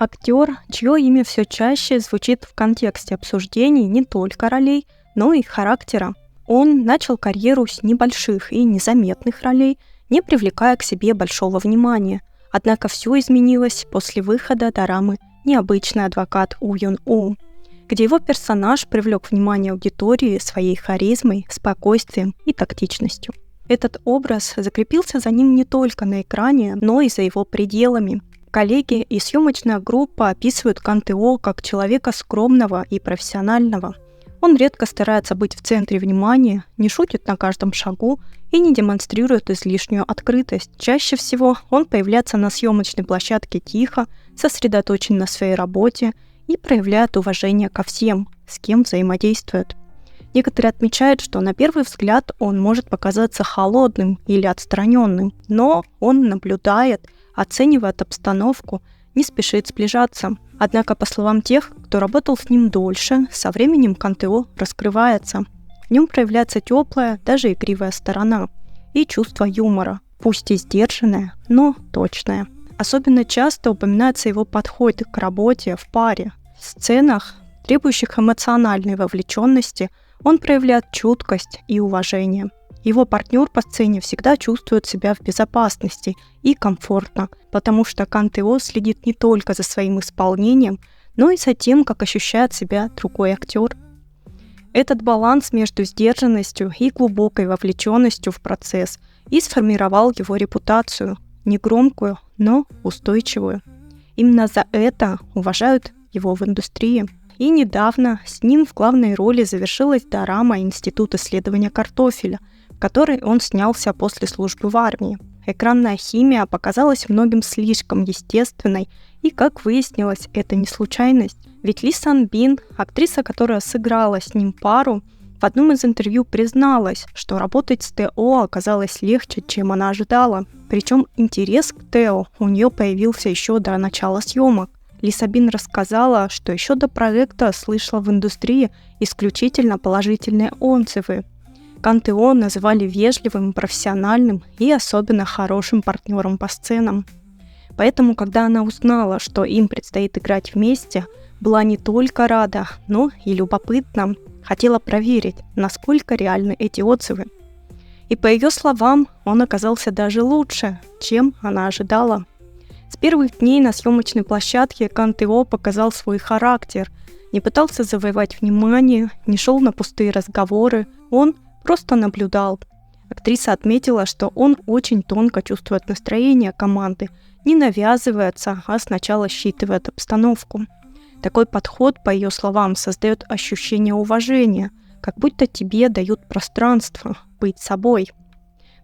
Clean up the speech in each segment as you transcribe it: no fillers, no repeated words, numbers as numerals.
Актер, чье имя все чаще звучит в контексте обсуждений не только ролей, но и характера. Он начал карьеру с небольших и незаметных ролей, не привлекая к себе большого внимания. Однако все изменилось после выхода дорамы «Необычный адвокат У Юн У», где его персонаж привлек внимание аудитории своей харизмой, спокойствием и тактичностью. Этот образ закрепился за ним не только на экране, но и за его пределами. Коллеги и съемочная группа описывают Кан Тэ-о как человека скромного и профессионального. Он редко старается быть в центре внимания, не шутит на каждом шагу и не демонстрирует излишнюю открытость. Чаще всего он появляется на съемочной площадке тихо, сосредоточен на своей работе и проявляет уважение ко всем, с кем взаимодействует. Некоторые отмечают, что на первый взгляд он может показаться холодным или отстраненным, но он наблюдает, оценивает обстановку, не спешит сближаться. Однако, по словам тех, кто работал с ним дольше, со временем Кан Тэ-о раскрывается. В нем проявляется теплая, даже игривая сторона и чувство юмора, пусть и сдержанное, но точное. Особенно часто упоминается его подход к работе в паре. В сценах, требующих эмоциональной вовлеченности, он проявляет чуткость и уважение. Его партнер по сцене всегда чувствует себя в безопасности и комфортно, потому что Кан Тэ-о следит не только за своим исполнением, но и за тем, как ощущает себя другой актер. Этот баланс между сдержанностью и глубокой вовлеченностью в процесс и сформировал его репутацию, негромкую, но устойчивую. Именно за это уважают его в индустрии. И недавно с ним в главной роли завершилась дорама «Институт исследования картофеля», в которой он снялся после службы в армии. Экранная химия показалась многим слишком естественной, и, как выяснилось, это не случайность. Ведь Ли Сан Бин, актриса, которая сыграла с ним пару, в одном из интервью призналась, что работать с Тэ-о оказалось легче, чем она ожидала. Причем интерес к Тэ-о у нее появился еще до начала съемок. Ли Сан Бин рассказала, что еще до проекта слышала в индустрии исключительно положительные отзывы. Кан Тэ-о называли вежливым, профессиональным и особенно хорошим партнером по сценам. Поэтому, когда она узнала, что им предстоит играть вместе, была не только рада, но и любопытна. Хотела проверить, насколько реальны эти отзывы. И по ее словам, он оказался даже лучше, чем она ожидала. С первых дней на съемочной площадке Кан Тэ-о показал свой характер, не пытался завоевать внимание, не шел на пустые разговоры, он просто наблюдал. Актриса отметила, что он очень тонко чувствует настроение команды, не навязывается, а сначала считывает обстановку. Такой подход, по ее словам, создает ощущение уважения, как будто тебе дают пространство быть собой.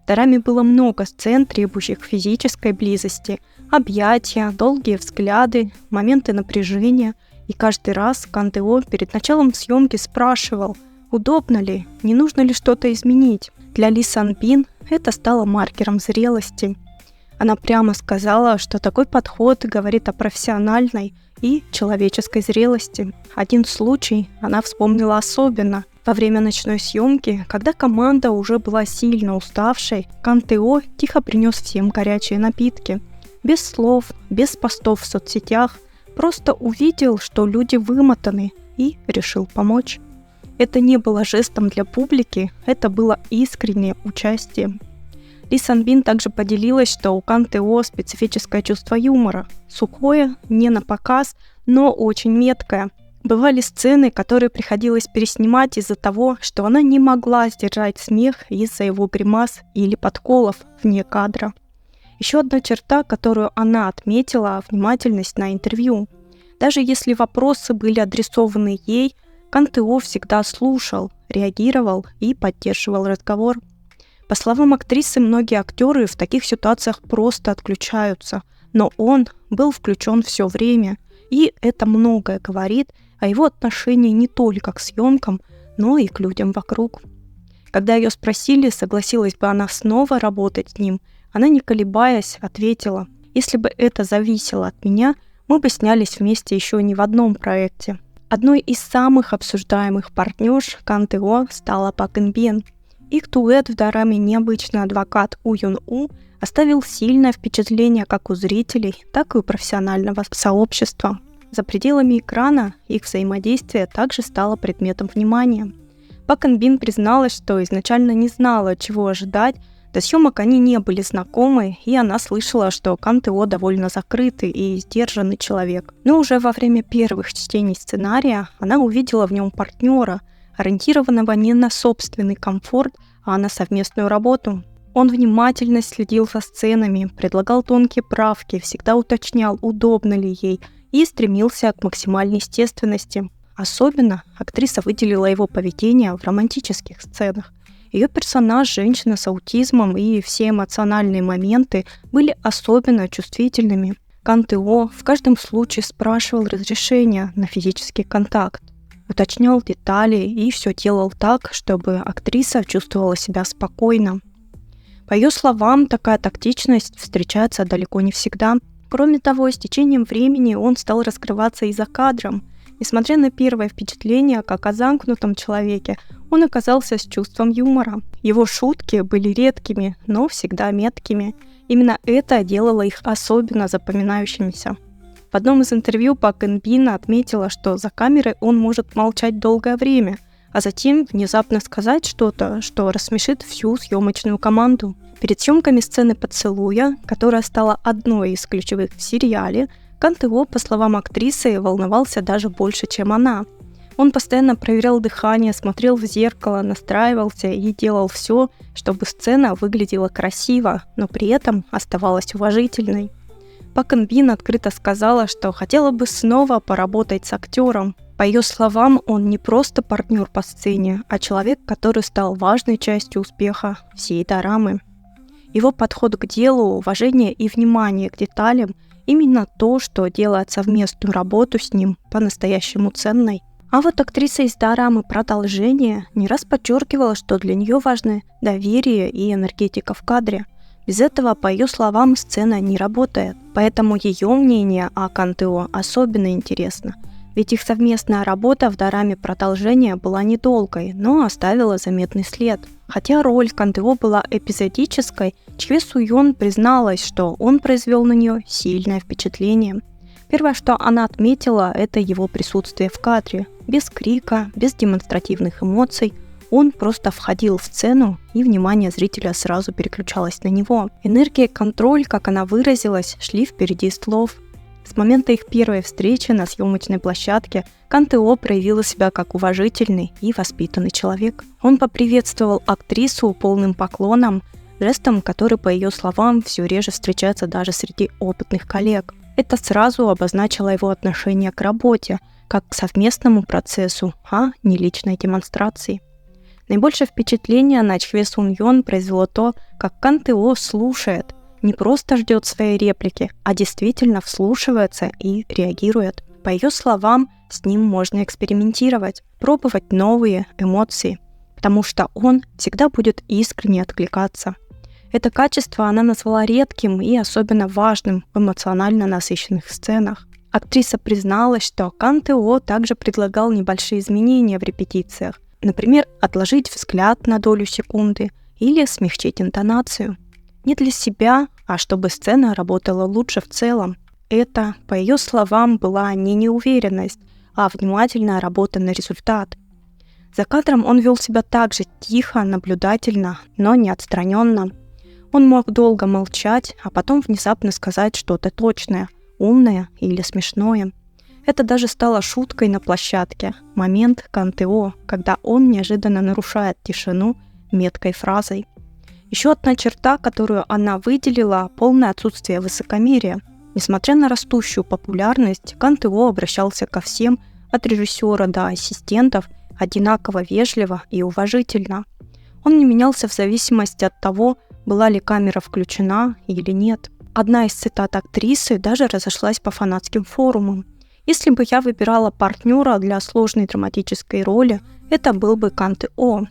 В дораме было много сцен, требующих физической близости, объятия, долгие взгляды, моменты напряжения, и каждый раз Кан Тэ-о перед началом съемки спрашивал, удобно ли, не нужно ли что-то изменить. Для Ли Сан Бин это стало маркером зрелости. Она прямо сказала, что такой подход говорит о профессиональной и человеческой зрелости. Один случай она вспомнила особенно. Во время ночной съемки, когда команда уже была сильно уставшей, Кан Тэ-о тихо принес всем горячие напитки. Без слов, без постов в соцсетях, просто увидел, что люди вымотаны, и решил помочь. Это не было жестом для публики, это было искреннее участие. Ли Сан Бин также поделилась, что у Кан Тэ-о специфическое чувство юмора. Сухое, не на показ, но очень меткое. Бывали сцены, которые приходилось переснимать из-за того, что она не могла сдержать смех из-за его гримас или подколов вне кадра. Еще одна черта, которую она отметила – внимательность на интервью. Даже если вопросы были адресованы ей, Кан Тэ-о всегда слушал, реагировал и поддерживал разговор. По словам актрисы, многие актеры в таких ситуациях просто отключаются, но он был включен все время, и это многое говорит о его отношении не только к съемкам, но и к людям вокруг. Когда ее спросили, согласилась бы она снова работать с ним, она, не колебаясь, ответила: «Если бы это зависело от меня, мы бы снялись вместе еще не в одном проекте». Одной из самых обсуждаемых партнерш Кан Тэ-о стала Пак Ин Бен. Их дуэт в дораме «Необычный адвокат У Юн У» оставил сильное впечатление как у зрителей, так и у профессионального сообщества. За пределами экрана их взаимодействие также стало предметом внимания. Пак Ин Бин призналась, что изначально не знала, чего ожидать. До съемок они не были знакомы, и она слышала, что Кан Тэ О довольно закрытый и сдержанный человек. Но уже во время первых чтений сценария она увидела в нем партнера, ориентированного не на собственный комфорт, а на совместную работу. Он внимательно следил за сценами, предлагал тонкие правки, всегда уточнял, удобно ли ей, и стремился к максимальной естественности. Особенно актриса выделила его поведение в романтических сценах. Ее персонаж, женщина с аутизмом, и все эмоциональные моменты были особенно чувствительными. Кан Тэ О в каждом случае спрашивал разрешения на физический контакт, уточнял детали и все делал так, чтобы актриса чувствовала себя спокойно. По ее словам, такая тактичность встречается далеко не всегда. Кроме того, с течением времени он стал раскрываться и за кадром. Несмотря на первое впечатление, как о замкнутом человеке, он оказался с чувством юмора. Его шутки были редкими, но всегда меткими. Именно это делало их особенно запоминающимися. В одном из интервью Пак Ин Бин отметила, что за камерой он может молчать долгое время, а затем внезапно сказать что-то, что рассмешит всю съемочную команду. Перед съемками сцены поцелуя, которая стала одной из ключевых в сериале, Кан Тэ О, по словам актрисы, волновался даже больше, чем она. Он постоянно проверял дыхание, смотрел в зеркало, настраивался и делал все, чтобы сцена выглядела красиво, но при этом оставалась уважительной. Пак Ин Бин открыто сказала, что хотела бы снова поработать с актером. По ее словам, он не просто партнер по сцене, а человек, который стал важной частью успеха всей дорамы. Его подход к делу, уважение и внимание к деталям – именно то, что делает совместную работу с ним по-настоящему ценной. А вот актриса из дорамы «Продолжение» не раз подчеркивала, что для нее важны доверие и энергетика в кадре. Без этого, по ее словам, сцена не работает. Поэтому ее мнение о Кан Тэ О особенно интересно. Ведь их совместная работа в дораме «Продолжение» была недолгой, но оставила заметный след. Хотя роль Кан Тэ О была эпизодической, Чхве Су Йон призналась, что он произвел на нее сильное впечатление. Первое, что она отметила, это его присутствие в кадре. Без крика, без демонстративных эмоций. Он просто входил в сцену, и внимание зрителя сразу переключалось на него. Энергия и контроль, как она выразилась, шли впереди слов. С момента их первой встречи на съемочной площадке Кан Тэ О проявила себя как уважительный и воспитанный человек. Он поприветствовал актрису полным поклоном, жестом, который, по ее словам, все реже встречается даже среди опытных коллег. Это сразу обозначило его отношение к работе, как к совместному процессу, а не личной демонстрации. Наибольшее впечатление на Чхве Сун Йон произвело то, как Кан Тэ О слушает, не просто ждет своей реплики, а действительно вслушивается и реагирует. По ее словам, с ним можно экспериментировать, пробовать новые эмоции, потому что он всегда будет искренне откликаться. Это качество она назвала редким и особенно важным в эмоционально насыщенных сценах. Актриса призналась, что Кан Тэ О также предлагал небольшие изменения в репетициях, например, отложить взгляд на долю секунды или смягчить интонацию. Не для себя, а чтобы сцена работала лучше в целом. Это, по ее словам, была не неуверенность, а внимательная работа на результат. За кадром он вел себя так же тихо, наблюдательно, но не отстраненно. Он мог долго молчать, а потом внезапно сказать что-то точное, умное или смешное. Это даже стало шуткой на площадке. Момент Кан Тэ О, когда он неожиданно нарушает тишину меткой фразой. Еще одна черта, которую она выделила – полное отсутствие высокомерия. Несмотря на растущую популярность, Кан Тэ О обращался ко всем, от режиссера до ассистентов, одинаково вежливо и уважительно. Он не менялся в зависимости от того, была ли камера включена или нет. Одна из цитат актрисы даже разошлась по фанатским форумам. «Если бы я выбирала партнера для сложной драматической роли, это был бы Кан Тэ О.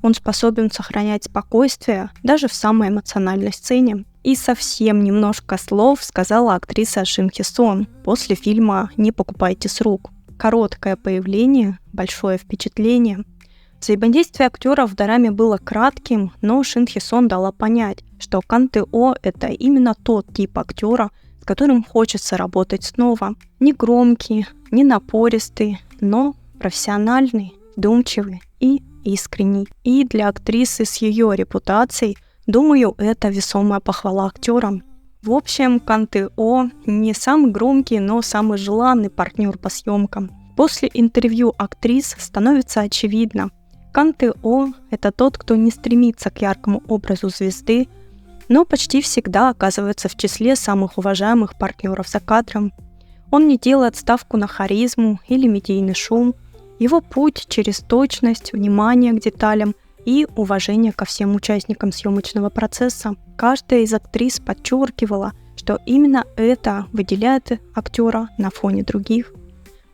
Он способен сохранять спокойствие даже в самой эмоциональной сцене». И совсем немножко слов сказала актриса Шим Хи Сон после фильма «Не покупайте с рук». Короткое появление, большое впечатление. Взаимодействие актеров в драме было кратким, но Шин Хи Сон дала понять, что Кан Тэ О – это именно тот тип актера, с которым хочется работать снова. Не громкий, не напористый, но профессиональный, вдумчивый и искренний. И для актрисы с ее репутацией, думаю, это весомая похвала актерам. В общем, Кан Тэ О не самый громкий, но самый желанный партнер по съемкам. После интервью актрис становится очевидно, Кан Тэ О – это тот, кто не стремится к яркому образу звезды, но почти всегда оказывается в числе самых уважаемых партнеров за кадром. Он не делает ставку на харизму или медийный шум. Его путь через точность, внимание к деталям и уважение ко всем участникам съемочного процесса. Каждая из актрис подчеркивала, что именно это выделяет актера на фоне других.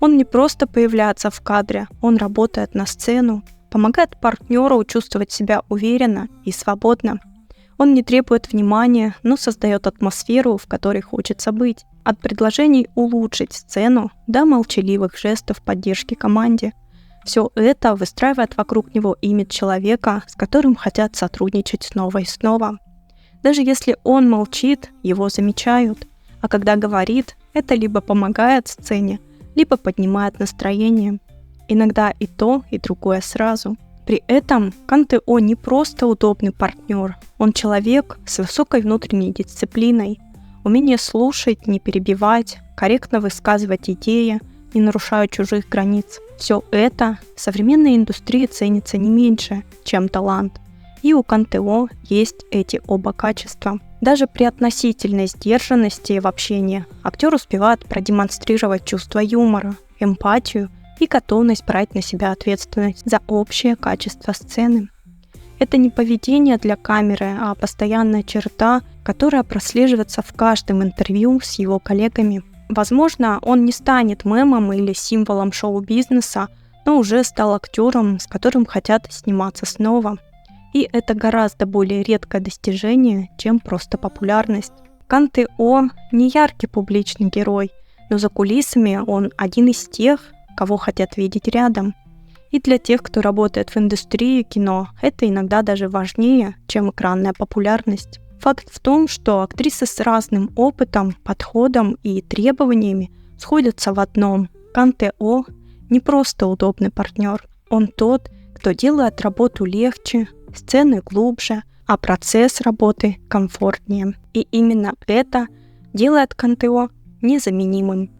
Он не просто появляется в кадре, он работает на сцену, помогает партнеру чувствовать себя уверенно и свободно. Он не требует внимания, но создает атмосферу, в которой хочется быть. От предложений улучшить сцену до молчаливых жестов поддержки команде. Все это выстраивает вокруг него имидж человека, с которым хотят сотрудничать снова и снова. Даже если он молчит, его замечают, а когда говорит, это либо помогает сцене, либо поднимает настроение. Иногда и то, и другое сразу. При этом Кан Тэ О не просто удобный партнер, он человек с высокой внутренней дисциплиной, умение слушать, не перебивать, корректно высказывать идеи, не нарушая чужих границ. Все это в современной индустрии ценится не меньше, чем талант. И у Кан Тэ О есть эти оба качества. Даже при относительной сдержанности в общении актер успевает продемонстрировать чувство юмора, эмпатию и готовность брать на себя ответственность за общее качество сцены. Это не поведение для камеры, а постоянная черта, которая прослеживается в каждом интервью с его коллегами. Возможно, он не станет мемом или символом шоу-бизнеса, но уже стал актером, с которым хотят сниматься снова. И это гораздо более редкое достижение, чем просто популярность. Кан Тэ О не яркий публичный герой, но за кулисами он один из тех, кого хотят видеть рядом. И для тех, кто работает в индустрии кино, это иногда даже важнее, чем экранная популярность. Факт в том, что актрисы с разным опытом, подходом и требованиями сходятся в одном. Кан Тэ О не просто удобный партнер, он тот, кто делает работу легче, сцены глубже, а процесс работы комфортнее. И именно это делает Кан Тэ О незаменимым.